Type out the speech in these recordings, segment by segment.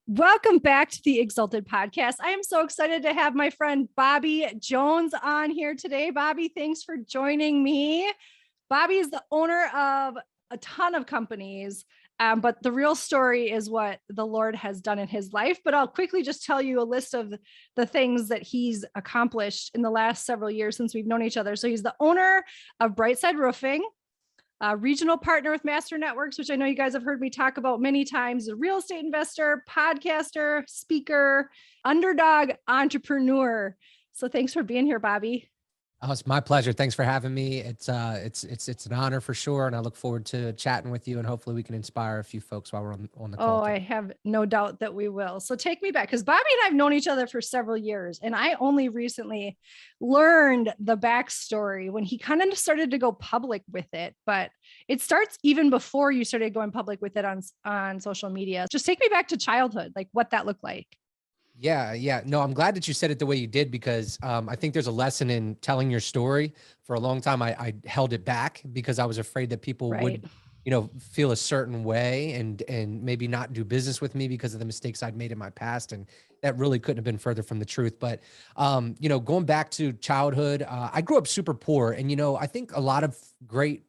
Welcome back to the Exalted Podcast. I am so excited to have my friend Bobby Jones on here today. Bobby, thanks for joining me. Bobby is the owner of a ton of companies, but the real story is what the Lord has done in his life. But I'll quickly just tell you a list of the things that he's accomplished in the last several years since we've known each other. So he's the owner of Brightside Roofing, regional partner with Master Networks, which I know you guys have heard me talk about many times, a real estate investor, podcaster, speaker, underdog entrepreneur. So thanks for being here, Bobby. Oh, it's my pleasure. Thanks for having me. It's an honor for sure. And I look forward to chatting with you, and hopefully we can inspire a few folks while we're on the call. Oh, I have no doubt that we will. So take me back, because Bobby and I have known each other for several years. And I only recently learned the backstory when he kind of started to go public with it. But it starts even before you started going public with it on social media. Just take me back to childhood, like what that looked like. Yeah. No, I'm glad that you said it the way you did, because I think there's a lesson in telling your story. For a long time, I held it back because I was afraid that people would, feel a certain way and maybe not do business with me because of the mistakes I'd made in my past. And that really couldn't have been further from the truth. But, going back to childhood, I grew up super poor. And, I think a lot of great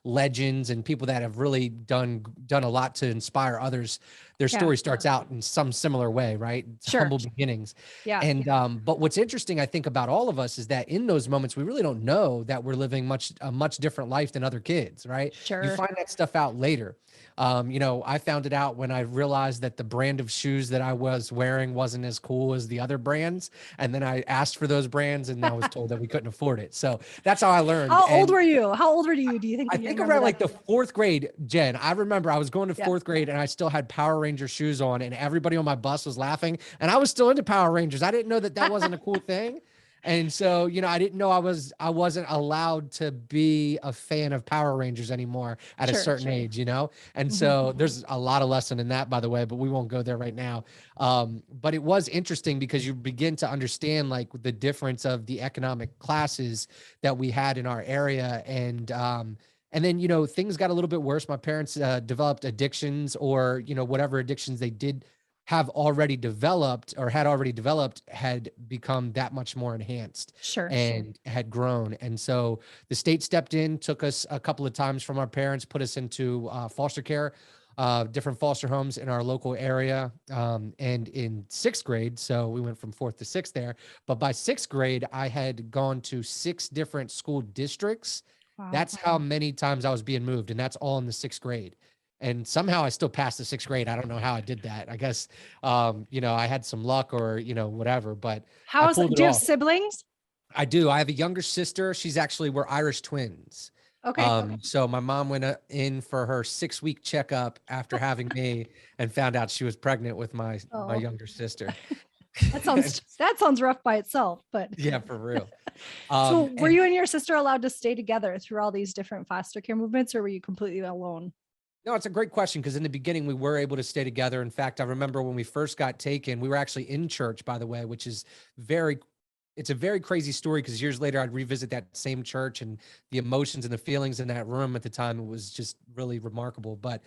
legends and people that have really done a lot to inspire others, their story starts out in some similar way, right? Sure. Humble beginnings. Yeah. And but what's interesting, I think, about all of us is that in those moments we really don't know that we're living a much different life than other kids, right? Sure. You find that stuff out later. I found it out when I realized that the brand of shoes that I was wearing wasn't as cool as the other brands. And then I asked for those brands and I was told that we couldn't afford it. So that's how I learned. How old were you? How old were you? Do you think? I think around like the fourth grade, Jen. I remember I was going to fourth grade and I still had Power Ranger shoes on, and everybody on my bus was laughing. And I was still into Power Rangers. I didn't know that wasn't a cool thing. And so, I didn't know I wasn't allowed to be a fan of Power Rangers anymore at a certain age, And so there's a lot of lesson in that, by the way, but we won't go there right now. But it was interesting because you begin to understand like the difference of the economic classes that we had in our area. And then, things got a little bit worse. My parents developed addictions, or, whatever addictions they did have already developed or had already developed had become that much more enhanced and had grown. And so the state stepped in, took us a couple of times from our parents, put us into foster care, different foster homes in our local area. And in sixth grade, so we went from fourth to sixth there. But by sixth grade, I had gone to 6 different school districts. Wow. That's how many times I was being moved. And that's all in the sixth grade. And somehow I still passed the sixth grade. I don't know how I did that. I guess, I had some luck or, whatever, but do you have siblings? I do. I have a younger sister. We're Irish twins. Okay. So my mom went in for her 6-week checkup after having me and found out she was pregnant with my younger sister. That sounds rough by itself, but yeah, for real. So were you and your sister allowed to stay together through all these different foster care movements, or were you completely alone? No, it's a great question, because in the beginning we were able to stay together. In fact, I remember when we first got taken, we were actually in church, by the way, which is it's a very crazy story, because years later I'd revisit that same church and the emotions and the feelings in that room at the time. It was just really remarkable. But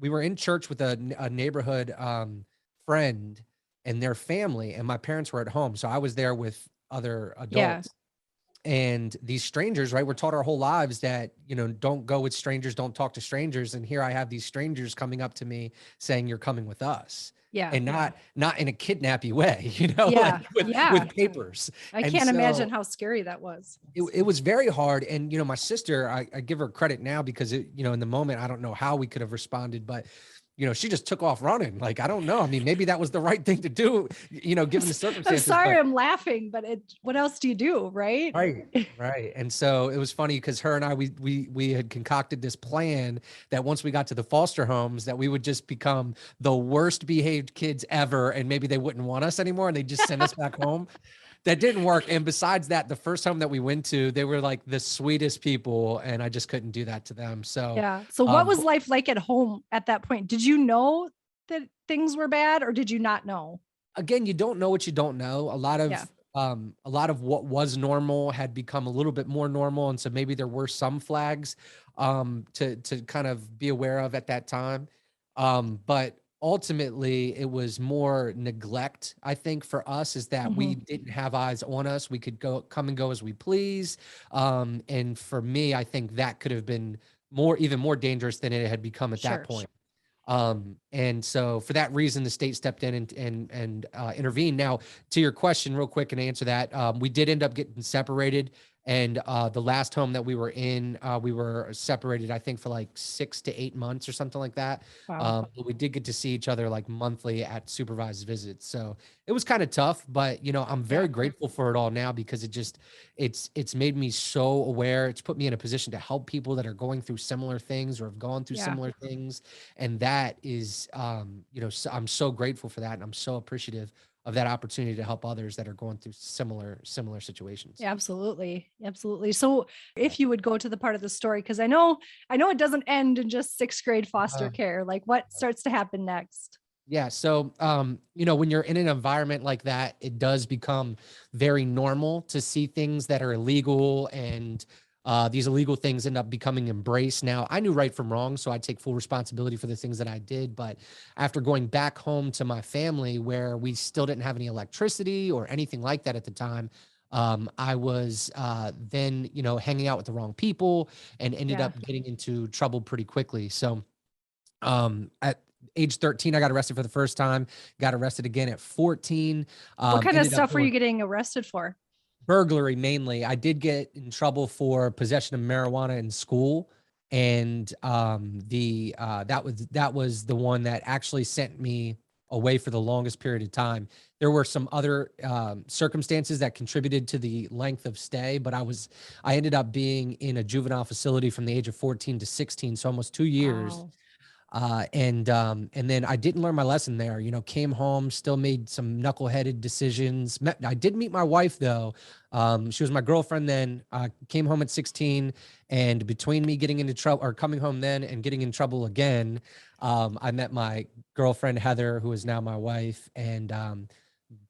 we were in church with a neighborhood friend and their family, and my parents were at home. So I was there with other adults. Yeah. And these strangers, right? We're taught our whole lives that, don't go with strangers, don't talk to strangers. And here I have these strangers coming up to me saying, "You're coming with us." Yeah. And not in a kidnappy way, with papers. I can't imagine how scary that was. It was very hard. And, my sister, I give her credit now, because in the moment, I don't know how we could have responded, but she just took off running. Like, I don't know. I mean, maybe that was the right thing to do, given the circumstances. I'm sorry, I'm laughing, but what else do you do? Right. Right. And so it was funny, because her and I, we had concocted this plan that once we got to the foster homes, that we would just become the worst behaved kids ever. And maybe they wouldn't want us anymore, and they just send us back home. That didn't work. And besides that, the first home that we went to, they were like the sweetest people, and I just couldn't do that to them. So, yeah. So what was life like at home at that point? Did you know that things were bad, or did you not know? Again, you don't know what you don't know. A lot of what was normal had become a little bit more normal. And so maybe there were some flags, to kind of be aware of at that time. But ultimately it was more neglect, I think, for us, is that we Mhm. didn't have eyes on us. We could come and go as we please. And for me, I think that could have been even more dangerous than it had become at that Sure. point. And so for that reason, the state stepped in and intervened. Now, to your question, real quick, and answer that, we did end up getting separated. And the last home that we were in, we were separated, I think, for like 6 to 8 months or something like that. Wow. But we did get to see each other like monthly at supervised visits. So it was kind of tough, but I'm Yeah. very grateful for it all now, because it's made me so aware. It's put me in a position to help people that are going through similar things or have gone through Yeah. similar things. And that is, so I'm so grateful for that. And I'm so appreciative of that opportunity to help others that are going through similar situations. Yeah, absolutely. Absolutely. So if you would go to the part of the story, because I know it doesn't end in just sixth grade foster Uh, care. Like what starts to happen next? Yeah. So, when you're in an environment like that, it does become very normal to see things that are illegal, and these illegal things end up becoming embraced. Now, I knew right from wrong, so I take full responsibility for the things that I did. But after going back home to my family, where we still didn't have any electricity or anything like that at the time, I was then, hanging out with the wrong people and ended Yeah. up getting into trouble pretty quickly. So, at age 13, I got arrested for the first time, got arrested again at 14. What kind of Ended up stuff were you doing getting arrested for? burglary mainly. I did get in trouble for possession of marijuana in school. And the that was the one that actually sent me away for the longest period of time. There were some other circumstances that contributed to the length of stay, but I ended up being in a juvenile facility from the age of 14 to 16, so almost 2 years. Wow. And then I didn't learn my lesson there. Came home, still made some knuckleheaded decisions. I did meet my wife though. She was my girlfriend then. Came home at 16, and between me getting into trouble, or coming home then and getting in trouble again, I met my girlfriend Heather, who is now my wife, and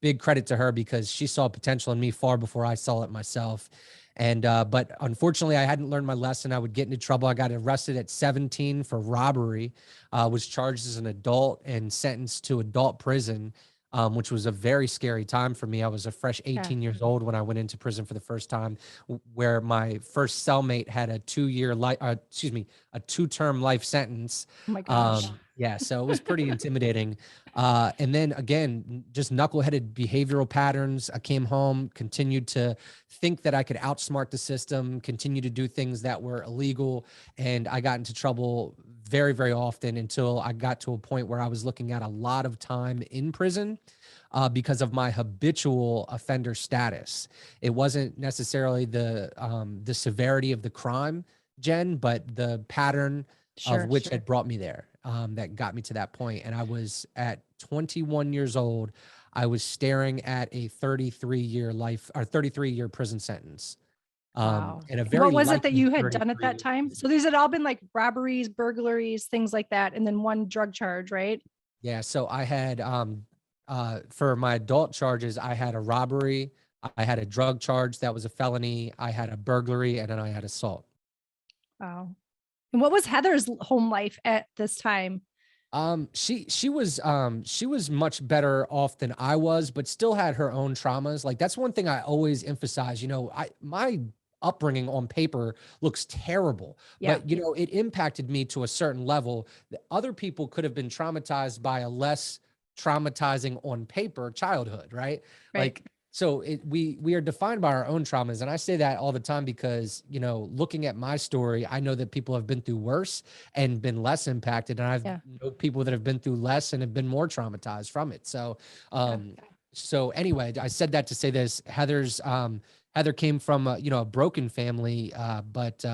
big credit to her, because she saw potential in me far before I saw it myself. And but unfortunately, I hadn't learned my lesson. I would get into trouble. I got arrested at 17 for robbery, was charged as an adult and sentenced to adult prison, which was a very scary time for me. I was a fresh Yeah. 18 years old when I went into prison for the first time, where my first cellmate had a 2-year life, a 2-term life sentence. Oh my gosh. Yeah, so it was pretty intimidating. And then again, just knuckleheaded behavioral patterns. I came home, continued to think that I could outsmart the system, continue to do things that were illegal. And I got into trouble very, very often, until I got to a point where I was looking at a lot of time in prison because of my habitual offender status. It wasn't necessarily the severity of the crime, Jen, but the pattern of Sure. which had brought me there, that got me to that point. And I was at 21 years old. I was staring at a 33-year prison sentence, Wow. and a And very what was it that likely you had done at 33 that year time? prison. So these had all been like robberies, burglaries, things like that, and then one drug charge, right? Yeah, so I had for my adult charges, I had a robbery, I had a drug charge that was a felony, I had a burglary, and then I had assault. Wow. And what was Heather's home life at this time? She was much better off than I was, but still had her own traumas. Like, that's one thing I always emphasize. My upbringing on paper looks terrible, Yeah. but it impacted me to a certain level that other people could have been traumatized by a less traumatizing on paper childhood, right? Right. Like, so we are defined by our own traumas. And I say that all the time because, looking at my story, I know that people have been through worse and been less impacted. And I've Yeah. know people that have been through less and have been more traumatized from it. So, Yeah. so anyway, I said that to say this. Heather came from a broken family, but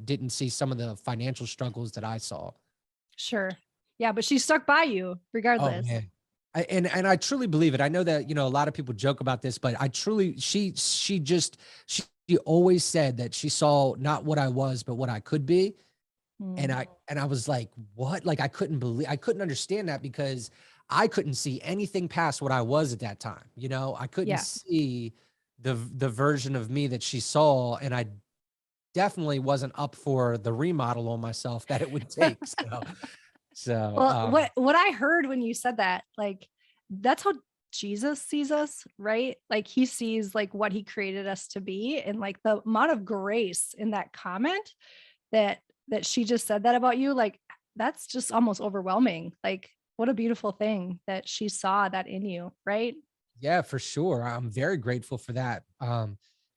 didn't see some of the financial struggles that I saw. Sure. Yeah, but she stuck by you Oh regardless. man. And I truly believe it. I know that, a lot of people joke about this, but I truly, she always said that she saw not what I was, but what I could be. And Mm. I was like, what? Like, I couldn't understand that, because I couldn't see anything past what I was at that time. I couldn't Yeah. see the version of me that she saw. And I definitely wasn't up for the remodel on myself that it would take. So So, Well, what I heard when you said that, like, that's how Jesus sees us, right? Like he sees like what he created us to be, and like the amount of grace in that comment that she just said that about you, like that's just almost overwhelming. Like what a beautiful thing that she saw that in you, right? yeah, for sure. I'm very grateful for that.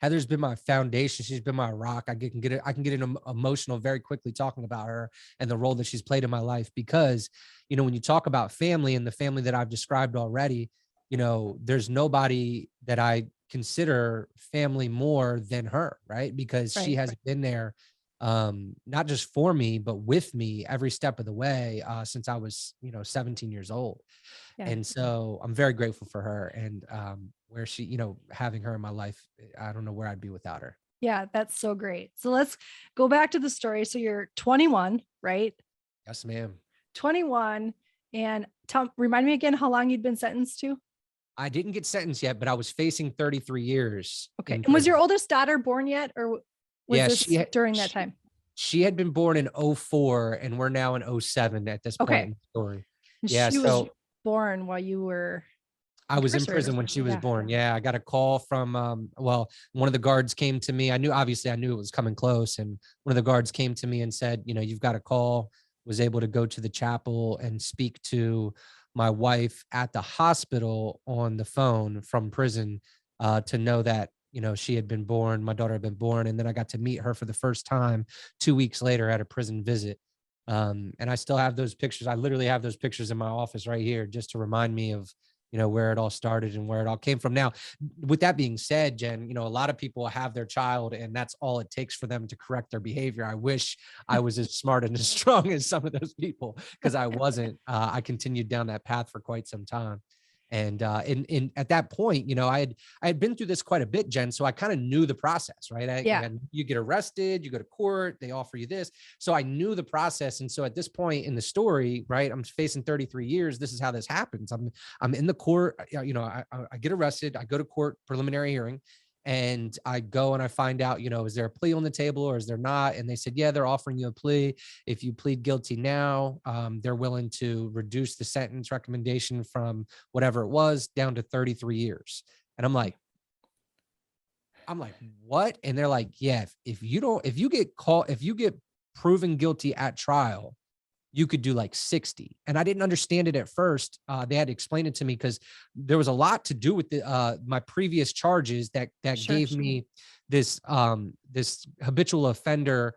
Heather's been my foundation. She's been my rock. I can get emotional very quickly talking about her and the role that she's played in my life because, when you talk about family and the family that I've described already, there's nobody that I consider family more than her, right? Because she Right. has been there, not just for me, but with me every step of the way, since I was, 17 years old. Yeah. And so I'm very grateful for her and where she, having her in my life, I don't know where I'd be without her. Yeah, that's so great. So let's go back to the story. So you're 21, right? Yes, ma'am. 21. And remind me again how long you'd been sentenced to? I didn't get sentenced yet, but I was facing 33 years Okay. in And was your prison. oldest daughter born yet, or was Yeah, this during that time? she had been born in '04 and we're now in '07 at this point Okay. in the story. And Yeah. she was So born while you were I was in incarcerated. prison when she was Yeah. born. Yeah, I got a call from one of the guards came to me. I knew it was coming close, and one of the guards came to me and said, you've got a call. Was able to go to the chapel and speak to my wife at the hospital on the phone from prison to know that she had been born, my daughter had been born, and then I got to meet her for the first time 2 weeks later at a prison visit. And I still have those pictures. I literally have those pictures in my office right here just to remind me of where it all started and where it all came from. Now, with that being said, Jen, a lot of people have their child and that's all it takes for them to correct their behavior. I wish I was as smart and as strong as some of those people because I wasn't. I continued down that path for quite some time. And in at that point, I had been through this quite a bit, Jen. So I kind of knew the process, right? Yeah. You get arrested, you go to court, they offer you this. So I knew the process. And so at this point in the story, right, I'm facing 33 years. This is how this happens. I'm in the court. I get arrested. I go to court, preliminary hearing. And I go and I find out, is there a plea on the table or is there not? And they said, yeah, they're offering you a plea. If you plead guilty now, they're willing to reduce the sentence recommendation from whatever it was down to 33 years. And I'm like, what? And they're like, yeah, if you get proven guilty at trial, you could do like 60. And I didn't understand it at first. They had to explain it to me because there was a lot to do with my previous charges that gave me this habitual offender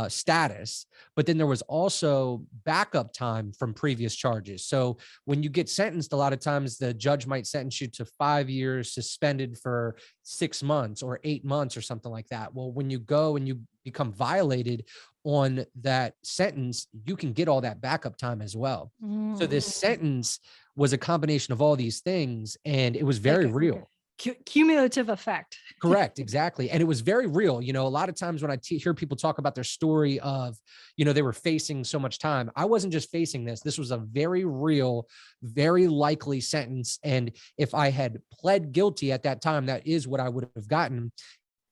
status. But then there was also backup time from previous charges. So when you get sentenced, a lot of times the judge might sentence you to 5 years suspended for 6 months or 8 months or something like that. Well, when you go and you become violated on that sentence, you can get all that backup time as well. So this sentence was a combination of all these things, and it was very real. Cumulative effect. Correct. Exactly. And it was very real. A lot of times when I hear people talk about their story of, they were facing so much time, I wasn't just facing this. This was a very real, very likely sentence. And if I had pled guilty at that time, that is what I would have gotten.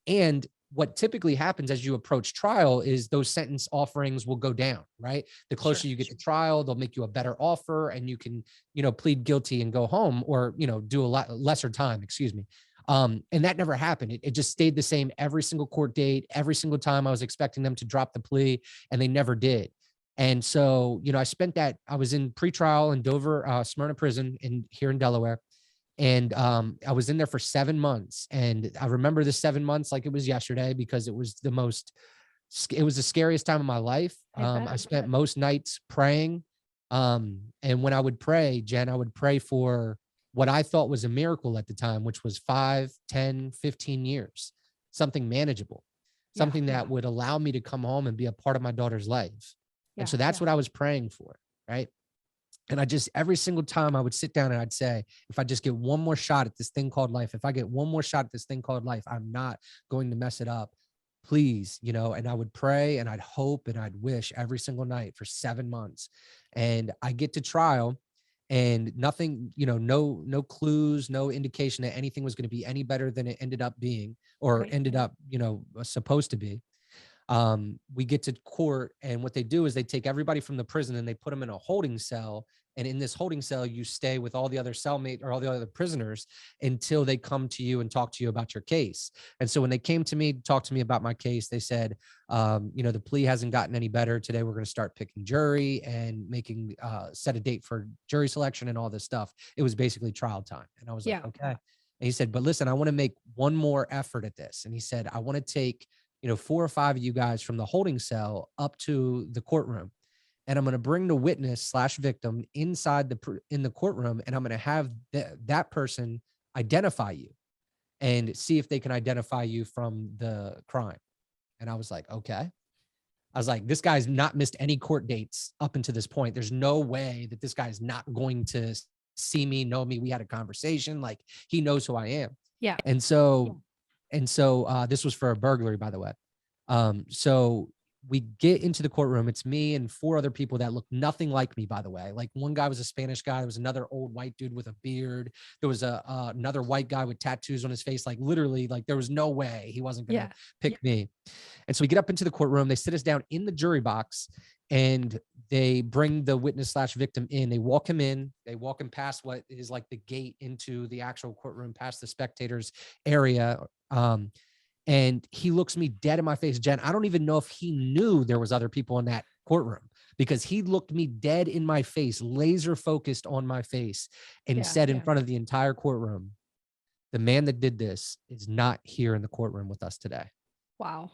And what typically happens as you approach trial is those sentence offerings will go down, right? The closer you get to trial, they'll make you a better offer and you can, plead guilty and go home or, do a lot lesser time, excuse me. And that never happened. It just stayed the same every single court date. Every single time I was expecting them to drop the plea and they never did. And so, I was in pretrial in Dover, Smyrna prison here in Delaware. And I was in there for 7 months. And I remember the 7 months like it was yesterday because it was the scariest time of my life. I spent most nights praying. And when I would pray, Jen, I would pray for what I thought was a miracle at the time, which was 5, 10, 15 years, something manageable, something that would allow me to come home and be a part of my daughter's life. And so that's what I was praying for, right? And every single time I would sit down and I'd say, if I just get one more shot at this thing called life, if I get one more shot at this thing called life, I'm not going to mess it up. Please, and I would pray and I'd hope and I'd wish every single night for 7 months. And I get to trial and nothing, no clues, no indication that anything was going to be any better than it ended up being or ended up, supposed to be. we get to court, and what they do is they take everybody from the prison and they put them in a holding cell. And in this holding cell, you stay with all the other cellmates or all the other prisoners until they come to you and talk to you about your case. And so when they came to me to talk to me about my case, they said, the plea hasn't gotten any better. Today, we're going to start picking jury and making set a date for jury selection and all this stuff. It was basically trial time. And I was like, okay. And he said, but listen, I want to make one more effort at this. And he said, I want to take, 4 or 5 of you guys from the holding cell up to the courtroom. And I'm going to bring the witness / victim inside in the courtroom. And I'm going to have that person identify you and see if they can identify you from the crime. And I was like, okay. I was like, this guy's not missed any court dates up until this point. There's no way that this guy's not going to see me, know me. We had a conversation. Like, he knows who I am. Yeah. And so this was for a burglary, by the way. So we get into the courtroom. It's me and 4 other people that look nothing like me, by the way. Like, one guy was a Spanish guy. There was another old white dude with a beard. There was another white guy with tattoos on his face. Like, literally, like, there was no way he wasn't going to pick me. And so we get up into the courtroom. They sit us down in the jury box, and they bring the witness / victim in. They walk him in. They walk him past what is like the gate into the actual courtroom, past the spectators area. And he looks me dead in my face. Jen, I don't even know if he knew there was other people in that courtroom, because he looked me dead in my face, laser focused on my face, and said in front of the entire courtroom, the man that did this is not here in the courtroom with us today. Wow.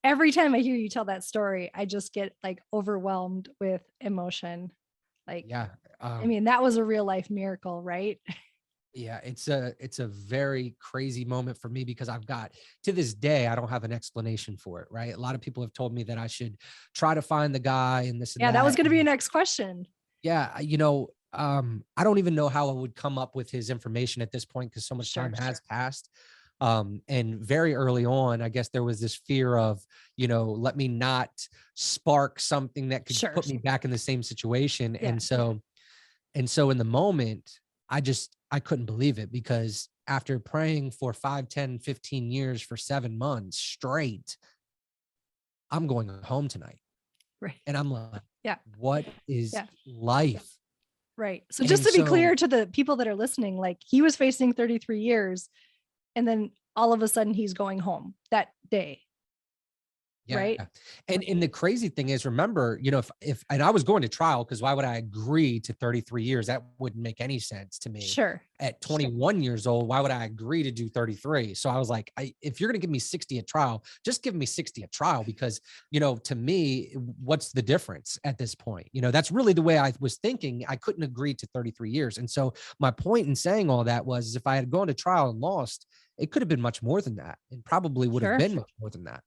Every time I hear you tell that story, I just get like overwhelmed with emotion. Like, I mean, that was a real life miracle, right? Yeah, it's a very crazy moment for me, because I've got, to this day, I don't have an explanation for it, right? A lot of people have told me that I should try to find the guy and this and that. That was going to be a next question. Yeah, I don't even know how I would come up with his information at this point, because so much time has passed. And very early on, I guess there was this fear of, let me not spark something that could put me back in the same situation. And so in the moment, I couldn't believe it, because after praying for 5, 10, 15 years for 7 months straight, I'm going home tonight. Right. And I'm like, what is life? Right. So just to be clear to the people that are listening, like, he was facing 33 years, and then all of a sudden he's going home that day. Right. And the crazy thing is, remember, if and I was going to trial, because why would I agree to 33 years? That wouldn't make any sense to me. At 21 years old, why would I agree to do 33? So I was like, if you're going to give me 60 at trial, just give me 60 at trial, because, to me, what's the difference at this point? That's really the way I was thinking. I couldn't agree to 33 years. And so my point in saying all that was, if I had gone to trial and lost, it could have been much more than that, and probably would have been much more than that.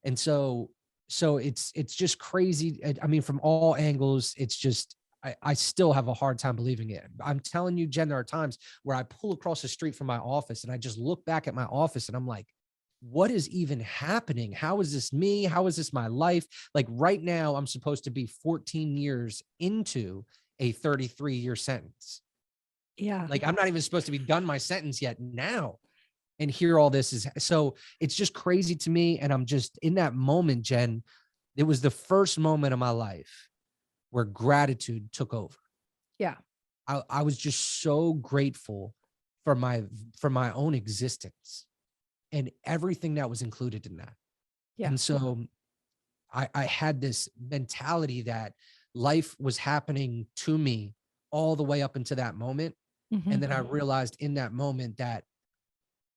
And so it's just crazy. I mean, from all angles, it's just, I still have a hard time believing it. I'm telling you, Jen, there are times where I pull across the street from my office and I just look back at my office and I'm like, what is even happening? How is this me? How is this my life? Like, right now, I'm supposed to be 14 years into a 33-year sentence. Yeah. Like, I'm not even supposed to be done my sentence yet now. And here all this is, so it's just crazy to me. And I'm just in that moment, Jen, it was the first moment of my life where gratitude took over. Yeah. I was just so grateful for my own existence and everything that was included in that. Yeah. And so I had this mentality that life was happening to me all the way up into that moment. Mm-hmm. And then I realized in that moment that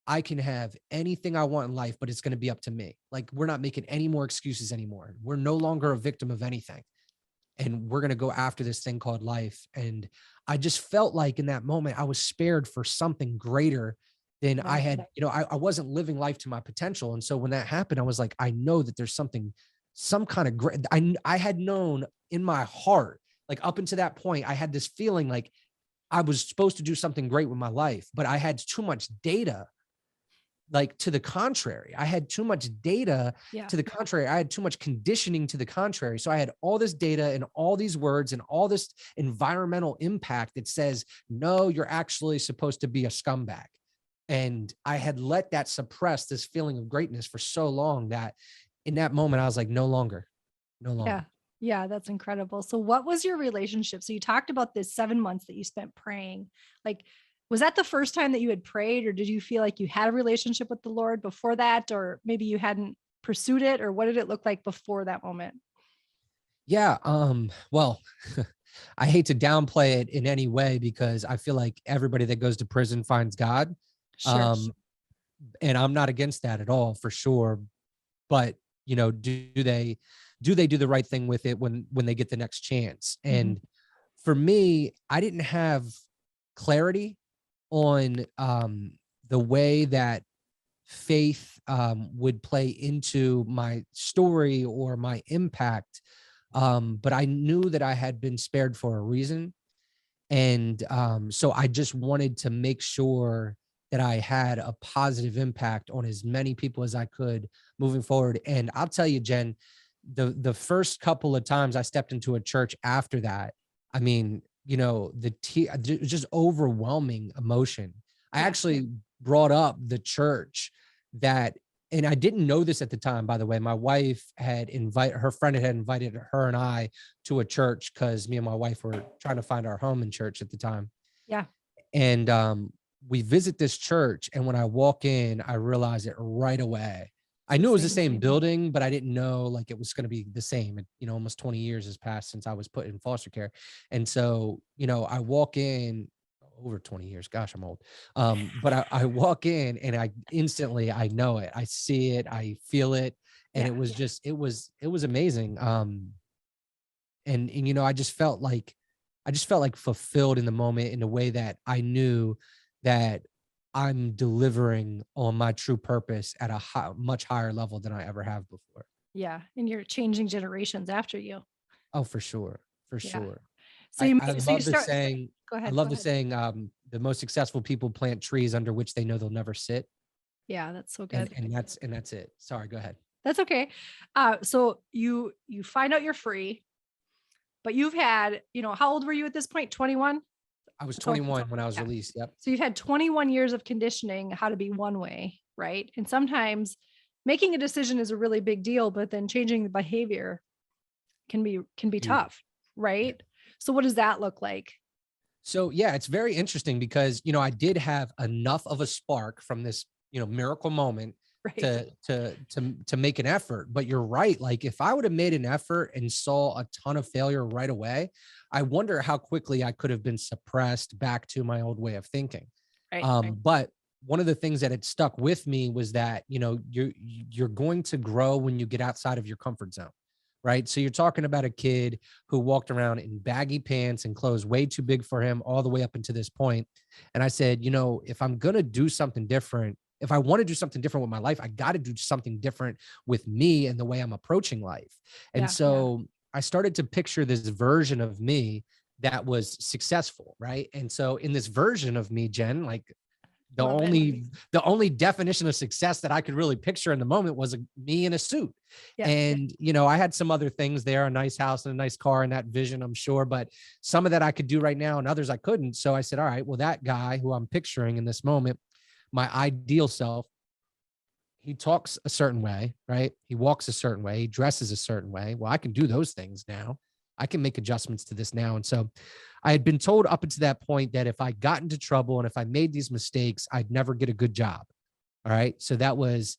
I can have anything I want in life, but it's going to be up to me. Like, we're not making any more excuses anymore. We're no longer a victim of anything. And we're going to go after this thing called life. And I just felt like in that moment, I was spared for something greater than I had, I wasn't living life to my potential. And so when that happened, I was like, I know that there's some kind of great, I had known in my heart, like, up until that point, I had this feeling like I was supposed to do something great with my life, but I had too much data. Like, to the contrary, I had too much data to the contrary. I had too much conditioning to the contrary. So I had all this data and all these words and all this environmental impact that says, no, you're actually supposed to be a scumbag. And I had let that suppress this feeling of greatness for so long that in that moment, I was like, no longer, no Yeah. longer. Yeah, that's incredible. So what was your relationship? So you talked about this 7 months that you spent praying. Like, was that the first time that you had prayed, or did you feel like you had a relationship with the Lord before that, or maybe you hadn't pursued it, or what did it look like before that moment? Yeah. Well, I hate to downplay it in any way because I feel like everybody that goes to prison finds God. Sure. Um, and I'm not against that at all, for sure. But do they do the right thing with it when they get the next chance? Mhm. And for me, I didn't have clarity on the way that faith would play into my story or my impact. But I knew that I had been spared for a reason. And so I just wanted to make sure that I had a positive impact on as many people as I could moving forward. And I'll tell you, Jen, the first couple of times I stepped into a church after that, I mean, just overwhelming emotion. I Yeah. actually brought up the church that, and I didn't know this at the time, by the way. My wife had her friend had invited her and I to a church because me and my wife were trying to find our home in church at the time. Yeah. And we visit this church, and when I walk in, I realize it right away. I The knew it was the same same thing. building, but I didn't know like it was going to be the same. Almost 20 years has passed since I was put in foster care. And so, I walk in over 20 years. Gosh, I'm old. But I walk in and I know it. I see it, I feel it. And Yeah. it was just, it was amazing. And I just felt like fulfilled in the moment in a way that I knew that I'm delivering on my true purpose at a much higher level than I ever have before. Yeah. And you're changing generations after you. Oh, for sure. For Yeah. sure. So you, I so you love the start, saying, go I ahead. love Go the ahead. saying, the most successful people plant trees under which they know they'll never sit. Yeah. That's so And good. that's it. Sorry, go ahead. That's okay. So you find out you're free, but you've had, how old were you at this point? 21? I was So 21 when I was yeah. released. Yep. So you've had 21 years of conditioning how to be one way, right? And sometimes making a decision is a really big deal, but then changing the behavior can be Huge. tough, Yeah. right? So what does that look like? So yeah, it's very interesting because I did have enough of a spark from this miracle moment Right. to make an effort. But you're right. Like if I would have made an effort and saw a ton of failure right away, I wonder how quickly I could have been suppressed back to my old way of thinking. Right. But one of the things that had stuck with me was that you're going to grow when you get outside of your comfort zone. Right. So you're talking about a kid who walked around in baggy pants and clothes way too big for him all the way up until this point. And I said, if I'm going to do something different, if I want to do something different with my life, I got to do something different with me and the way I'm approaching life. And Yeah. so I started to picture this version of me that was successful. Right. And so in this version of me, Jen, like the Love it. only definition of success that I could really picture in the moment was me in a suit. Yeah. And, I had some other things there, a nice house and a nice car in that vision, I'm sure, but some of that I could do right now and others I couldn't. So I said, all right, well, that guy who I'm picturing in this moment, my ideal self, he talks a certain way, right? He walks a certain way, he dresses a certain way. Well, I can do those things now. I can make adjustments to this now. And so I had been told up until that point that if I got into trouble and if I made these mistakes, I'd never get a good job. All right. So that was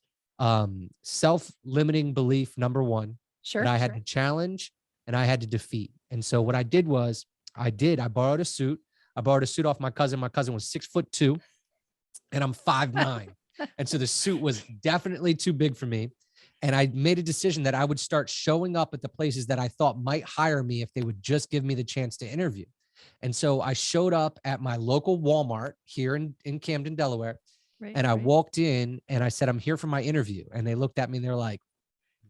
self-limiting belief number one that Sure. I had to challenge and I had to defeat. And so what I did was I borrowed a suit. I borrowed a suit off my cousin. My cousin was 6'2" and I'm 5'9". And so the suit was definitely too big for me. And I made a decision that I would start showing up at the places that I thought might hire me if they would just give me the chance to interview. And so I showed up at my local Walmart here in Camden, Delaware. Right. And I walked in and I said, I'm here for my interview. And they looked at me and they're like,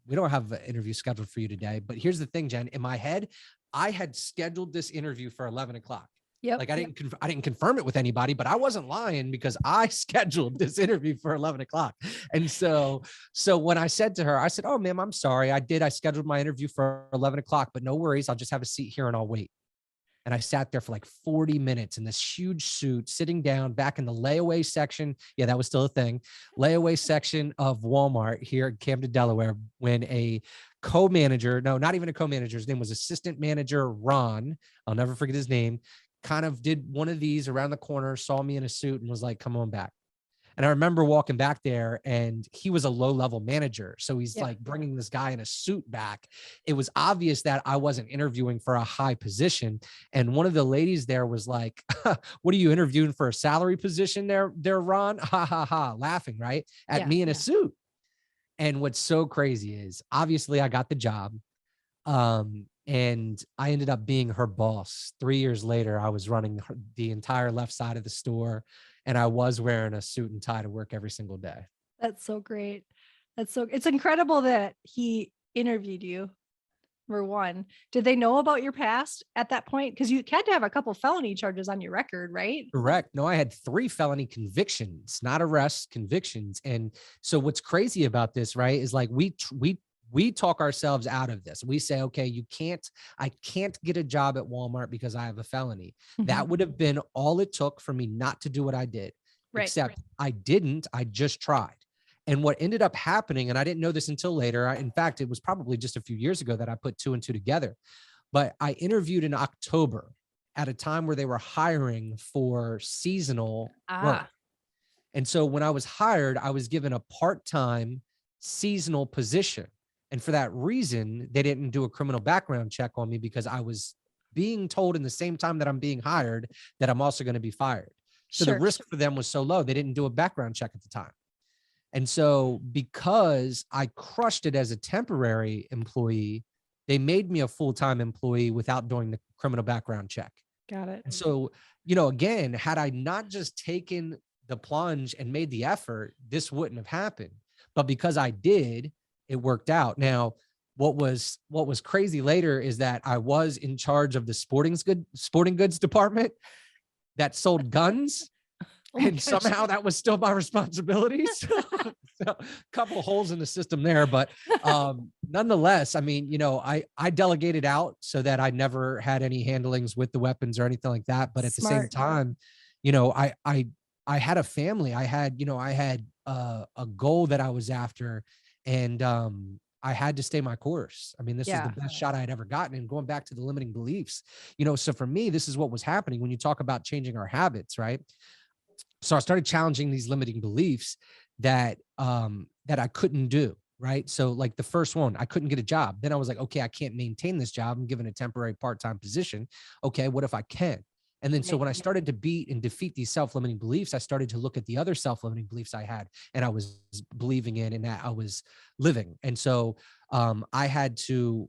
we don't have an interview scheduled for you today. But here's the thing, Jen, in my head, I had scheduled this interview for 11 o'clock. Yep. Like I didn't confirm it with anybody, but I wasn't lying because I scheduled this interview for 11 o'clock. And so when I said to her, I said, oh, ma'am, I'm sorry. I scheduled my interview for 11 o'clock, but no worries. I'll just have a seat here and I'll wait. And I sat there for like 40 minutes in this huge suit, sitting down back in the layaway section. Yeah, that was still a thing. Layaway section of Walmart here in Camden, Delaware, when a co-manager, no, not even a co-manager, his name was assistant manager Ron. I'll never forget his name. Kind of did one of these around the corner, saw me in a suit and was like, come on back. And I remember walking back there, and he was a low-level manager. So he's like bringing this guy in a suit back. It was obvious that I wasn't interviewing for a high position. And one of the ladies there was like, what are you interviewing for, a salary position there, Ron? Ha, ha, ha, laughing, right? At me in a suit. And what's so crazy is obviously I got the job. And I ended up being her boss. 3 years later, I was running the entire left side of the store, and I was wearing a suit and tie to work every single day. That's so great. It's incredible that he interviewed you. For one, did they know about your past at that point? Because you had to have a couple felony charges on your record, right? Correct. No, I had 3 felony convictions, not arrests, convictions. And so what's crazy about this, right, is like we talk ourselves out of this. We say, okay, I can't get a job at Walmart because I have a felony. That would have been all it took for me not to do what I did. Right. Except I didn't. I just tried. And what ended up happening, and I didn't know this until later. In fact, it was probably just a few years ago that I put 2 and 2 together. But I interviewed in October at a time where they were hiring for seasonal work. And so when I was hired, I was given a part-time seasonal position. And for that reason, they didn't do a criminal background check on me, because I was being told in the same time that I'm being hired that I'm also going to be fired. So the risk for them was so low, they didn't do a background check at the time. And so because I crushed it as a temporary employee, they made me a full-time employee without doing the criminal background check. Got it. And so, you know, again, had I not just taken the plunge and made the effort, this wouldn't have happened. But because I did, it worked out. Now, what was crazy later is that I was in charge of the sporting goods department that sold guns. And somehow that was still my responsibility. So a couple holes in the system there, but nonetheless, I mean, you know, I delegated out so that I never had any handlings with the weapons or anything like that. But at the same time, you know, I had a family. I had a goal that I was after, and I had to stay my course. I mean, this is the best shot I had ever gotten. And going back to the limiting beliefs, you know, so for me, this is what was happening when you talk about changing our habits, right? So I started challenging these limiting beliefs that I couldn't do, right? So like the first one, I couldn't get a job. Then I was like, okay, I can't maintain this job. I'm given a temporary part-time position. Okay, what if I can? And then so when I started to beat and defeat these self-limiting beliefs, I started to look at the other self-limiting beliefs I had and I was believing in and that I was living. And so I had to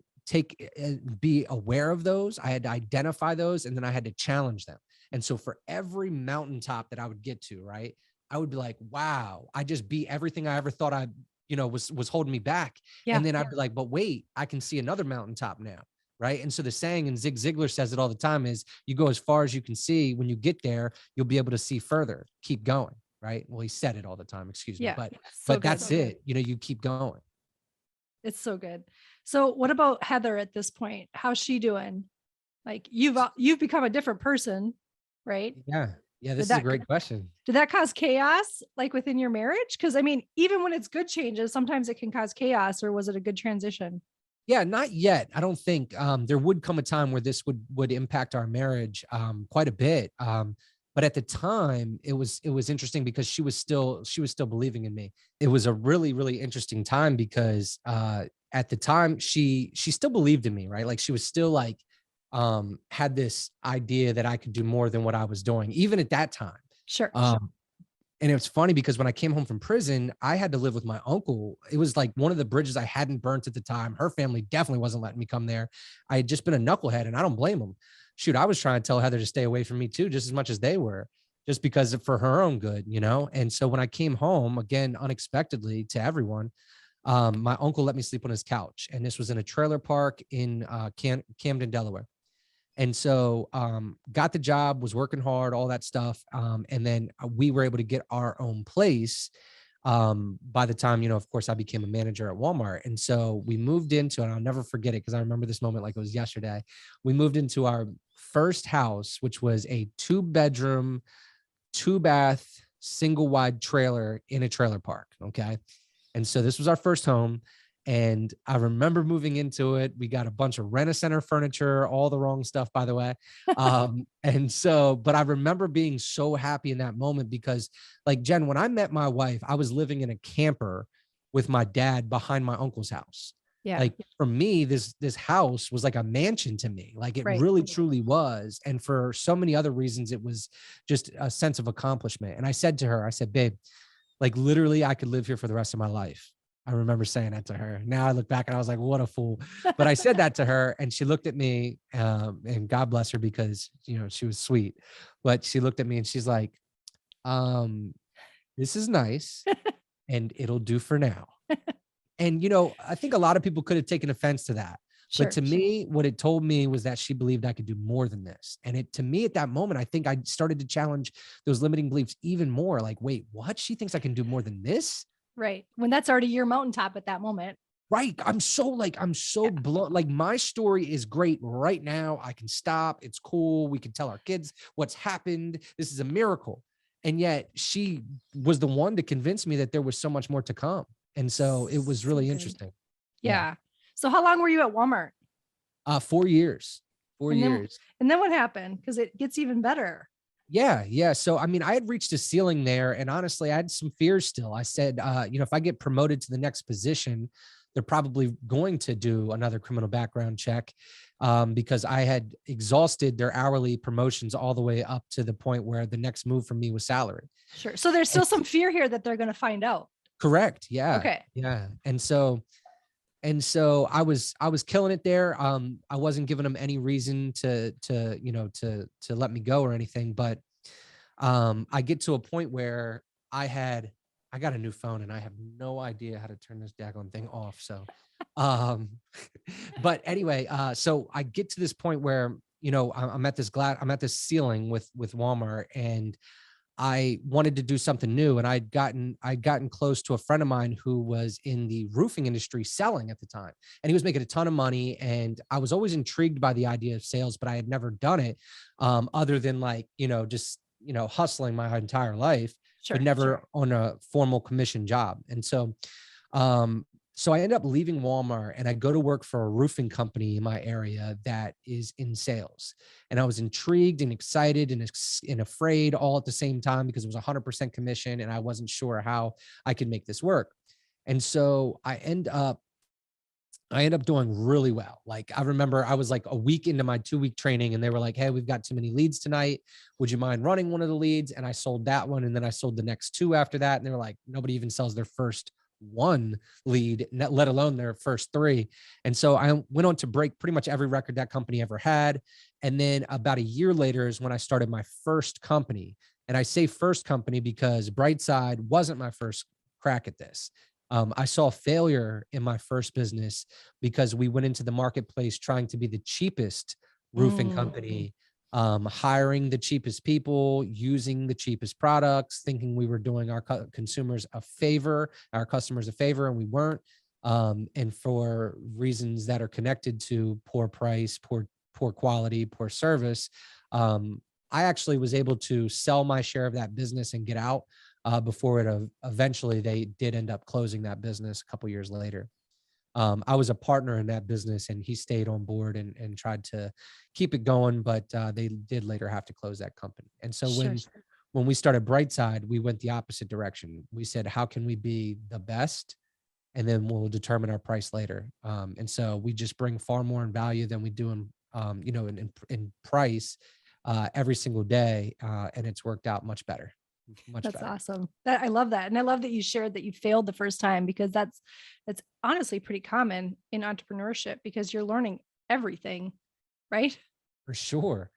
be aware of those. I had to identify those, and then I had to challenge them. And so for every mountaintop that I would get to, right, I would be like, wow, I just beat everything I ever thought I, you know, was holding me back. And then I'd be like, but wait, I can see another mountaintop now. Right. And so the saying, and Zig Ziglar says it all the time, is you go as far as you can see. When you get there, you'll be able to see further. Keep going. Right. Well, he said it all the time, excuse me, but that's it. You know, you keep going. It's so good. So what about Heather at this point? How's she doing? Like you've become a different person, right? Yeah. This is a great question. Did that cause chaos like within your marriage? Because I mean, even when it's good changes, sometimes it can cause chaos, or was it a good transition? Yeah, not yet. I don't think there would come a time where this would impact our marriage quite a bit. But at the time, it was interesting because she was still believing in me. It was a really, really interesting time because at the time she still believed in me, right? Like she was still like had this idea that I could do more than what I was doing, even at that time. Sure. And it's funny because when I came home from prison, I had to live with my uncle. It was like one of the bridges I hadn't burnt at the time. Her family definitely wasn't letting me come there. I had just been a knucklehead, and I don't blame them. Shoot, I was trying to tell Heather to stay away from me too, just as much as they were, just because for her own good, you know? And so when I came home, again, unexpectedly to everyone, my uncle let me sleep on his couch. And this was in a trailer park in Camden, Delaware. And so got the job, was working hard, all that stuff. And then we were able to get our own place by the time, of course I became a manager at Walmart. And so we moved into, and I'll never forget it because I remember this moment like it was yesterday. We moved into our first house, which was a 2-bedroom, 2-bath, single wide trailer in a trailer park. Okay. And so this was our first home. And I remember moving into it. We got a bunch of Rent-A-Center furniture, all the wrong stuff, by the way. And so, but I remember being so happy in that moment because, like, Jen, when I met my wife, I was living in a camper with my dad behind my uncle's house. Yeah. Like, for me, this house was like a mansion to me. Like, it Right. really truly was. And for so many other reasons, it was just a sense of accomplishment. And I said to her, I said, babe, like, literally I could live here for the rest of my life. I remember saying that to her. Now I look back and I was like, what a fool. But I said that to her and she looked at me, and God bless her because, she was sweet, but she looked at me and she's like, this is nice and it'll do for now. And, I think a lot of people could have taken offense to that. Sure. But to me, what it told me was that she believed I could do more than this. And to me at that moment, I think I started to challenge those limiting beliefs even more. Like, wait, what? She thinks I can do more than this? Right. When that's already your mountaintop at that moment. Right. I'm so blown. Like, my story is great right now. I can stop. It's cool. We can tell our kids what's happened. This is a miracle. And yet she was the one to convince me that there was so much more to come. And so it was really interesting. Yeah. So how long were you at Walmart? 4 years. 4 years. And then what happened? Because it gets even better. Yeah. So, I mean, I had reached a ceiling there, and honestly, I had some fears still. I said, if I get promoted to the next position, they're probably going to do another criminal background check, because I had exhausted their hourly promotions all the way up to the point where the next move for me was salary. Sure. So there's still some fear here that they're going to find out. Correct. Yeah. Okay. Yeah. And so I was killing it there. I wasn't giving them any reason to let me go or anything, but I get to a point where I got a new phone and I have no idea how to turn this daggone thing off. So, but anyway, so I get to this point where, I'm at this ceiling with Walmart, and I wanted to do something new. And I'd gotten close to a friend of mine who was in the roofing industry selling at the time, and he was making a ton of money. And I was always intrigued by the idea of sales, but I had never done it, other than just, hustling my entire life, but never on a formal commission job. And so, so I ended up leaving Walmart and I go to work for a roofing company in my area that is in sales. And I was intrigued and excited and afraid all at the same time because it was 100% commission and I wasn't sure how I could make this work. And so I end up doing really well. Like, I remember I was like a week into my 2-week training and they were like, hey, we've got too many leads tonight. Would you mind running one of the leads? And I sold that one. And then I sold the next 2 after that. And they were like, nobody even sells their first 1 lead, let alone their first 3. And so I went on to break pretty much every record that company ever had. And then about a year later is when I started my first company. And I say first company because Brightside wasn't my first crack at this. I saw failure in my first business because we went into the marketplace trying to be the cheapest roofing company, hiring the cheapest people, using the cheapest products, thinking we were doing our consumers a favor, our customers a favor, and we weren't. And for reasons that are connected to poor price, poor quality, poor service, I actually was able to sell my share of that business and get out. Before eventually they did end up closing that business a couple years later. I was a partner in that business and he stayed on board and tried to keep it going, but they did later have to close that company. And so when we started Brightside, we went the opposite direction. We said, how can we be the best? And then we'll determine our price later. And so we just bring far more in value than we do in price every single day. And it's worked out much better. That's better. Awesome. I love that. And I love that you shared that you failed the first time, because that's honestly pretty common in entrepreneurship because you're learning everything, right? For sure.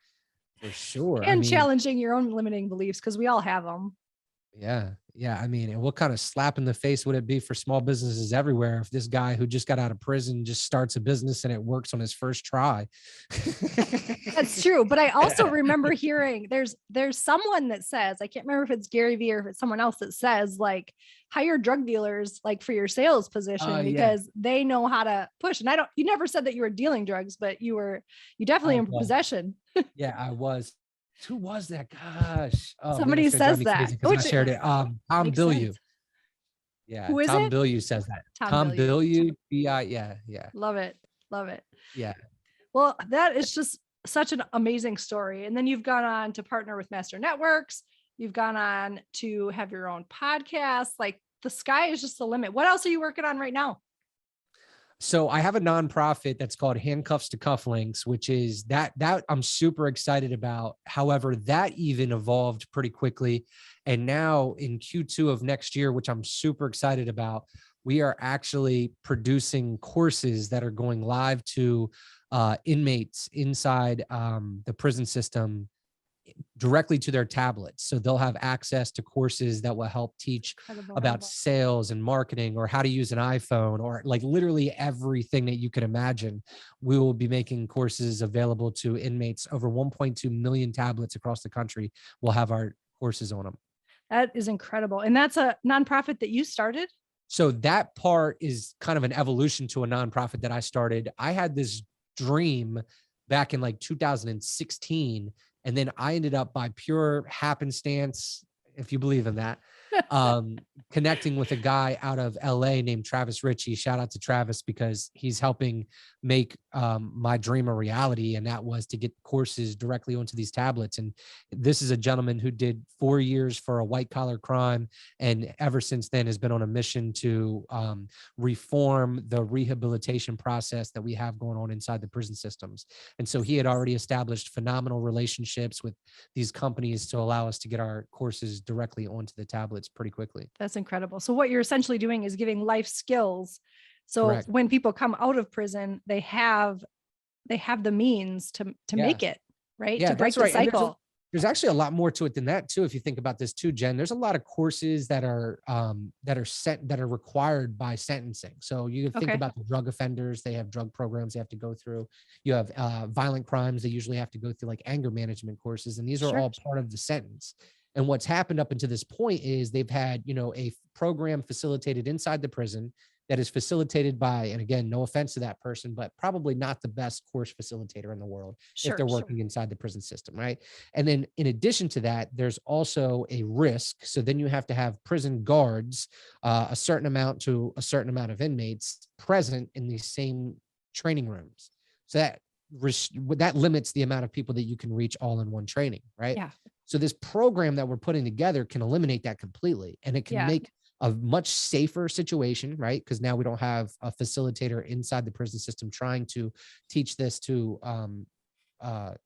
And challenging your own limiting beliefs because we all have them. Yeah. Yeah. I mean, and what kind of slap in the face would it be for small businesses everywhere if this guy who just got out of prison just starts a business and it works on his first try? That's true. But I also remember hearing there's someone that says, I can't remember if it's Gary Vee or if it's someone else that says like hire drug dealers like for your sales position Yeah. because they know how to push. And you never said that you were dealing drugs, but you definitely I in was. possession. Yeah, I was. Who was that? Gosh. Oh man, Somebody it's gonna drive says me that, crazy because I which shared it. Tom makes Bilyeu. sense. Yeah, Who is Tom it? Bilyeu says that. Tom Tom Bilyeu. Bilyeu, B-I, yeah, yeah, Love it. Love it. yeah. Well, that is just such an amazing story. And then you've gone on to partner with Master Networks. You've gone on to have your own podcast. Like the sky is just the limit. What else are you working on right now? So I have a nonprofit that's called Handcuffs to Cufflinks, which is that I'm super excited about. However, that even evolved pretty quickly. And now in Q2 of next year, which I'm super excited about, we are actually producing courses that are going live to inmates inside the prison system directly to their tablets. So they'll have access to courses that will help teach Incredible. about sales and marketing or how to use an iPhone or like literally everything that you could imagine. We will be making courses available to inmates. Over 1.2 million tablets across the country will have our courses on them. That is incredible. And that's a nonprofit that you started? So that part is kind of an evolution to a nonprofit that I started. I had this dream back in like 2016. And then I ended up by pure happenstance, if you believe in that, connecting with a guy out of LA named Travis Ritchie. Shout out to Travis because he's helping make my dream a reality. And that was to get courses directly onto these tablets. And this is a gentleman who did 4 years for a white collar crime. And ever since then has been on a mission to reform the rehabilitation process that we have going on inside the prison systems. And so he had already established phenomenal relationships with these companies to allow us to get our courses directly onto the tablets pretty quickly. That's incredible. So what you're essentially doing is giving life skills. So Correct. when people come out of prison, they have the means to make it, right? Yeah, to break that's right. the cycle. There's actually a lot more to it than that too. If you think about this too, Jen, there's a lot of courses that are required by sentencing. So you think about the drug offenders, they have drug programs they have to go through. You have violent crimes, they usually have to go through like anger management courses. And these are all part of the sentence. And what's happened up until this point is they've had, a program facilitated inside the prison that is facilitated by, and again, no offense to that person, but probably not the best course facilitator in the world if they're working inside the prison system, right? And then in addition to that, there's also a risk. So then you have to have prison guards, a certain amount to a certain amount of inmates present in these same training rooms. So that limits the amount of people that you can reach all in one training, right? Yeah. So this program that we're putting together can eliminate that completely, and it can make a much safer situation, right? Because now we don't have a facilitator inside the prison system trying to teach this to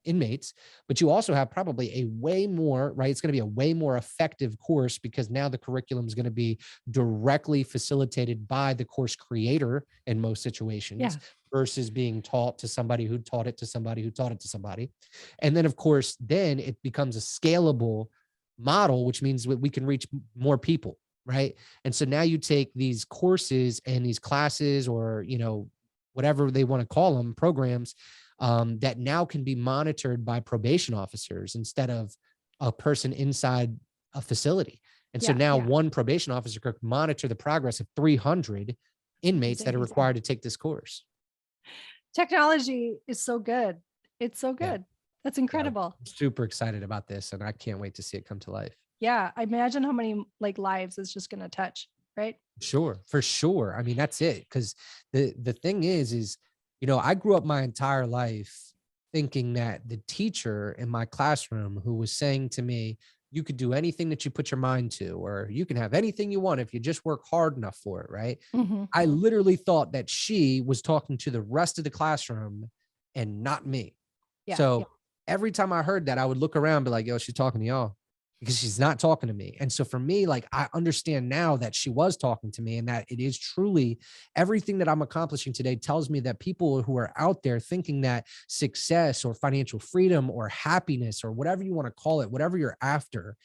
inmates, but you also have probably a way more, right? It's going to be a way more effective course because now the curriculum is going to be directly facilitated by the course creator in most situations versus being taught to somebody who taught it to somebody who taught it to somebody. And then of course, then it becomes a scalable model, which means we can reach more people. Right. And so now you take these courses and these classes or, whatever they want to call them, programs that now can be monitored by probation officers instead of a person inside a facility. And so now one probation officer could monitor the progress of 300 inmates that are required to take this course. Technology is so good. It's so good. That's incredible. I'm super excited about this and I can't wait to see it come to life. Yeah. I imagine how many lives it's just going to touch. Right. Sure. For sure. I mean, that's it. Cause the thing is, I grew up my entire life thinking that the teacher in my classroom who was saying to me, you could do anything that you put your mind to, or you can have anything you want if you just work hard enough for it. Right. Mm-hmm. I literally thought that she was talking to the rest of the classroom and not me. Every time I heard that, I would look around and be like, yo, she's talking to y'all. Because she's not talking to me. And so for me, I understand now that she was talking to me and that it is truly everything that I'm accomplishing today tells me that people who are out there thinking that success or financial freedom or happiness or whatever you want to call it, whatever you're after,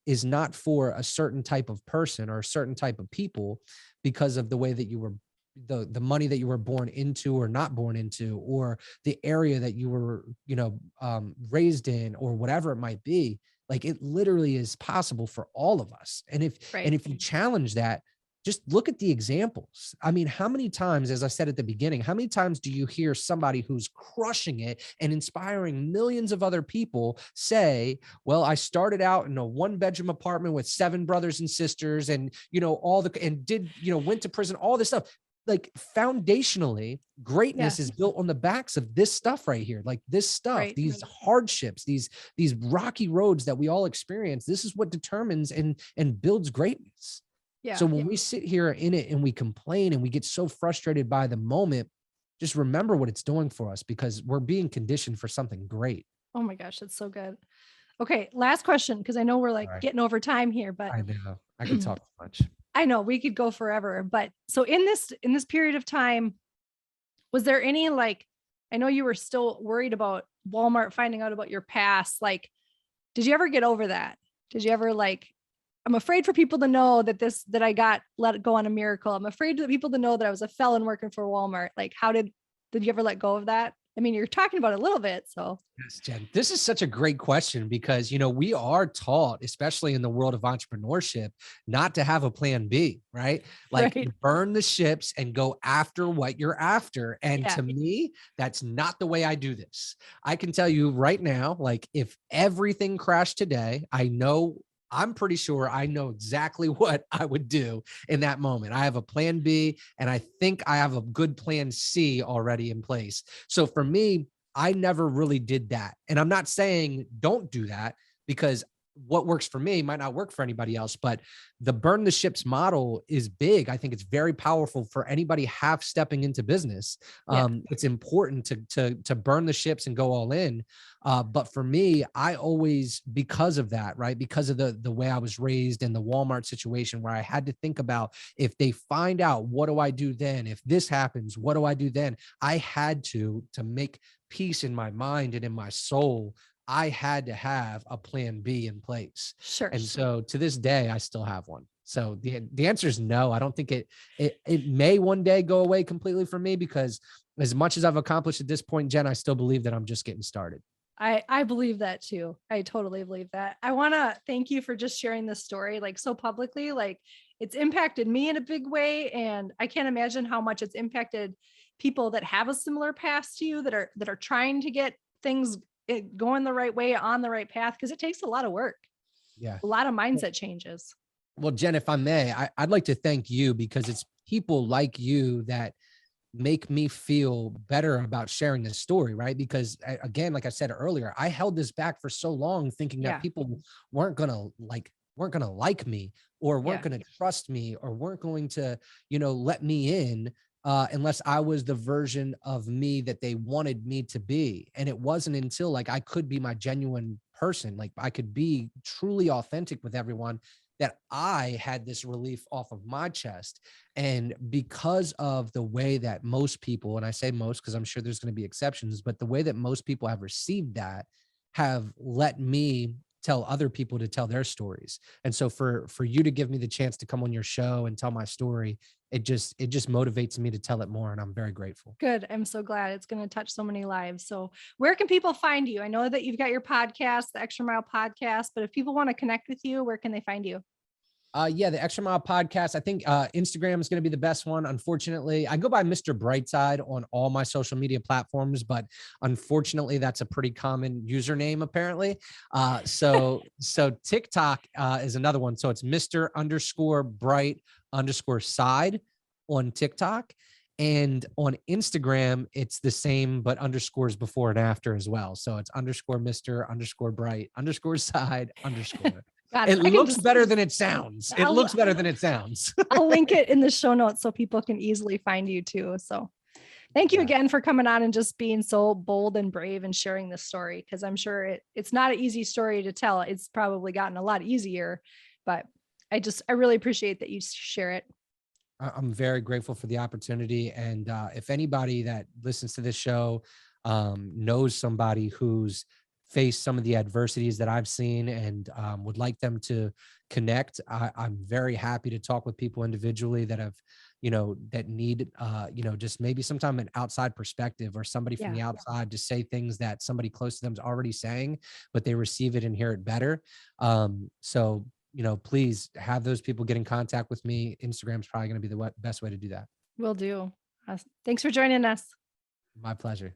is not for a certain type of person or a certain type of people because of the way that you were, the money that you were born into or not born into, or the area that you were, raised in, or whatever it might be. Like, it literally is possible for all of us. And Right. if you challenge that, just look at the examples. I mean, how many times, as I said at the beginning, how many times do you hear somebody who's crushing it and inspiring millions of other people say, well, I started out in a 1-bedroom apartment with 7 brothers and sisters, and, went to prison, all this stuff. Like, foundationally, greatness is built on the backs of this stuff right here. Like, this stuff, Right. these hardships, these rocky roads that we all experience. This is what determines and builds greatness. Yeah. So when we sit here in it and we complain and we get so frustrated by the moment, just remember what it's doing for us, because we're being conditioned for something great. Oh my gosh, that's so good. Okay, last question, because I know we're like getting over time here, but I know I could talk too much. I know we could go forever. But so in this period of time, was there any, like, I know you were still worried about Walmart finding out about your past. Like, did you ever get over that? Did you ever, like, I'm afraid for people to know that I got let go on a miracle. I'm afraid for people to know that I was a felon working for Walmart. Like, how did you ever let go of that? I mean, you're talking about it a little bit, so. Yes, Jen, this is such a great question, because, we are taught, especially in the world of entrepreneurship, not to have a plan B, right? Like, Right. burn the ships and go after what you're after. And to me, that's not the way I do this. I can tell you right now, like, if everything crashed today, I'm pretty sure I know exactly what I would do in that moment. I have a plan B, and I think I have a good plan C already in place. So for me, I never really did that. And I'm not saying don't do that, because what works for me might not work for anybody else, but the burn the ships model is big. I think it's very powerful for anybody half stepping into business. It's important to burn the ships and go all in. But for me, I always, because of that, right? Because of the way I was raised in the Walmart situation, where I had to think about, if they find out, what do I do then? If this happens, what do I do then? I had to make peace in my mind and in my soul. I had to have a plan B in place. Sure. And so to this day, I still have one. So the answer is no. I don't think it may one day go away completely for me, because as much as I've accomplished at this point, Jen, I still believe that I'm just getting started. I believe that too. I totally believe that. I want to thank you for just sharing this story, like, so publicly. Like, it's impacted me in a big way, and I can't imagine how much it's impacted people that have a similar past to you, that are trying to get things going the right way, on the right path, because it takes a lot of work. Yeah. A lot of mindset changes. Well, Jen, if I may, I'd like to thank you, because it's people like you that make me feel better about sharing this story, right? Because again, like I said earlier, I held this back for so long, thinking that people weren't going to like me, or weren't going to trust me, or weren't going to, let me in, unless I was the version of me that they wanted me to be. And it wasn't until, like, I could be my genuine person, like I could be truly authentic with everyone, that I had this relief off of my chest. And because of the way that most people, and I say most because I'm sure there's going to be exceptions, but the way that most people have received that, have let me tell other people to tell their stories. And so for you to give me the chance to come on your show and tell my story, it just motivates me to tell it more. And I'm very grateful. Good. I'm so glad. It's going to touch so many lives. So where can people find you? I know that you've got your podcast, the Extra Mile podcast, but if people want to connect with you, where can they find you? The Extra Mile podcast. I think Instagram is going to be the best one. Unfortunately, I go by Mr. Brightside on all my social media platforms, but unfortunately, that's a pretty common username apparently. So TikTok is another one. So it's Mr._Bright_side on TikTok. And on Instagram, it's the same, but underscores before and after as well. So it's _Mr._Bright_side_. It looks better than it sounds. It looks better than it sounds. I'll link it in the show notes so people can easily find you too. So thank you again for coming on and just being so bold and brave and sharing this story, because I'm sure it's not an easy story to tell. It's probably gotten a lot easier, but I really appreciate that you share it. I'm very grateful for the opportunity. And if anybody that listens to this show knows somebody who's face some of the adversities that I've seen, and would like them to connect, I'm very happy to talk with people individually that have, that need, just maybe sometime an outside perspective, or somebody from the outside to say things that somebody close to them is already saying, but they receive it and hear it better. So, please have those people get in contact with me. Instagram's probably going to be the best way to do that. Will do. Thanks for joining us. My pleasure.